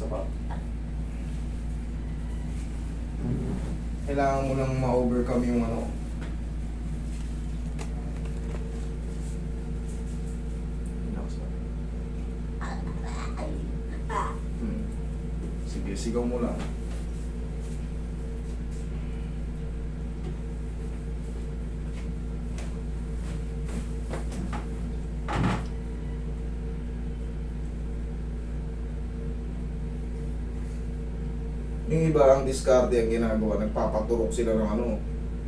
Sapat. Kailangan mo lang ma-overcome yung ano. Relax lang. Sige, sigaw mo lang. Yung iba ang diskarte ang ginagawa, nagpapaturok sila ng ano.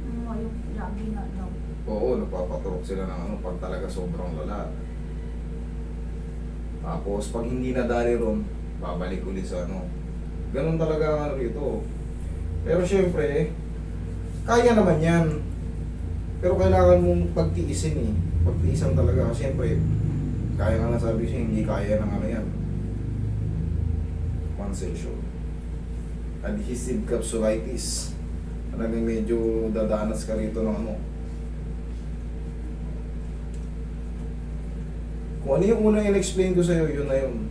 Yung lagi na daw. Oo, nagpapaturok sila ng ano pag talaga sobrang lala. Tapos pag hindi nadali ron, babalik ulit sa ano. Ganun talaga ang ano rito. Pero syempre, kaya naman yan. Pero kailangan mong pagtiisin eh. Pagtiisan talaga. Syempre, kaya nga nasabi siya, hindi kaya ng ano yan. One session. Adhesive capsulitis. Talagang medyo dadanas ka rito ng ano. Kung ano yung unang in-explain ko sa'yo, yun na yun.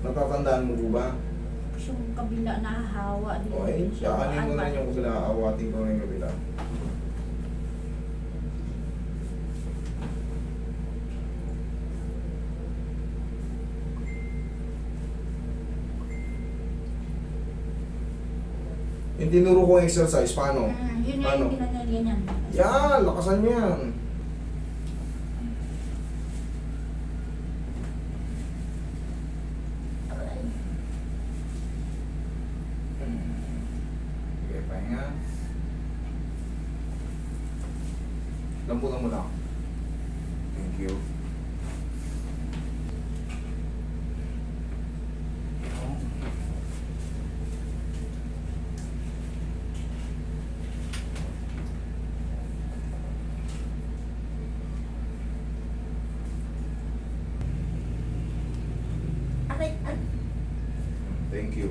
Natatandaan mo po ba? Yung kabila nahahawa din. Okay, kakanin mo na yung kabila. Awatin ko na yung kabila. Yung tinuro kong exercise, paano? Yun nga yung pinagagyan yan. Yan, lakasan yan. Sige, pahinga. Lamputan mo lang. Thank you. Aray, ay. Thank you.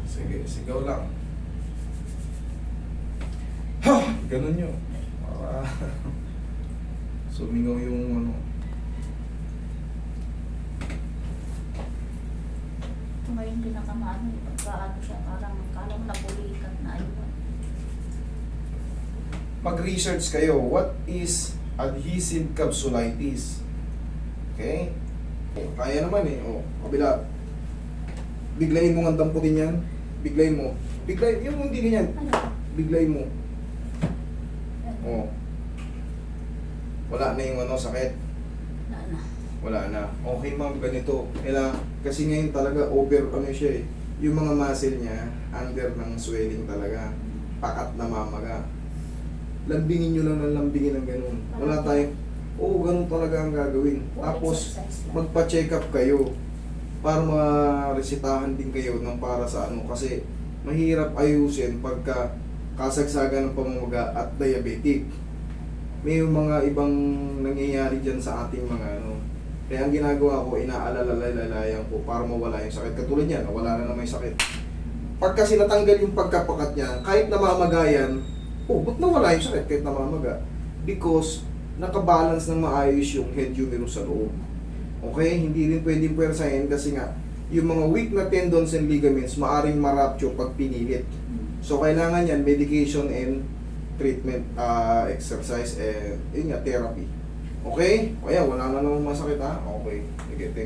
Sige, sigaw lang. Ha! Ganun yun. Para sumingaw yung ano. Ito nga yung pinakamaano. Pagkaano siya, parang kala mo napulikat na ayun. Mag-research kayo, what is adhesive capsulitis? Okay? Kaya naman eh. O, kabila. Biglayin mo nga damputin yan. Biglayin mo. Biglayin, yung hindi ganyan. Ano? Biglayin mo. O. Wala na yung ano, sakit. Na. Wala na. Okay ma'am, ganito. Kailangan, kasi ngayon talaga over, ano siya eh. Yung mga muscle niya, under ng swelling talaga. Pakat na mamaga. Lambingin nyo lang ng lambingin ng ganun. Wala tayong, oo, ganun talaga ang gagawin. Tapos, magpa-check up kayo para ma-resetahan din kayo ng para sa ano. Kasi, mahirap ayusin pagka kasagsagan ng pamamaga at diabetic. May mga ibang nangyayari dyan sa ating mga ano. Kaya ang ginagawa ko, inaalala-lalayan ko para mawala yung sakit. Katulad yan, wala na naman yung sakit. Pag kasi natanggal yung pagkapakat niya, kahit namamagayan, ba't nawala yung sakit kahit namamaga? Because nakabalance ng maayos yung head humerus sa loob. Okay? Hindi rin pwedeng puwersahin kasi nga, yung mga weak na tendons and ligaments, maaring ma-rupture pag pinilit. So, kailangan yan, medication and treatment, exercise, and yun nga, therapy. Okay? O yan, wala na namang masakit ha? Okay. Sige,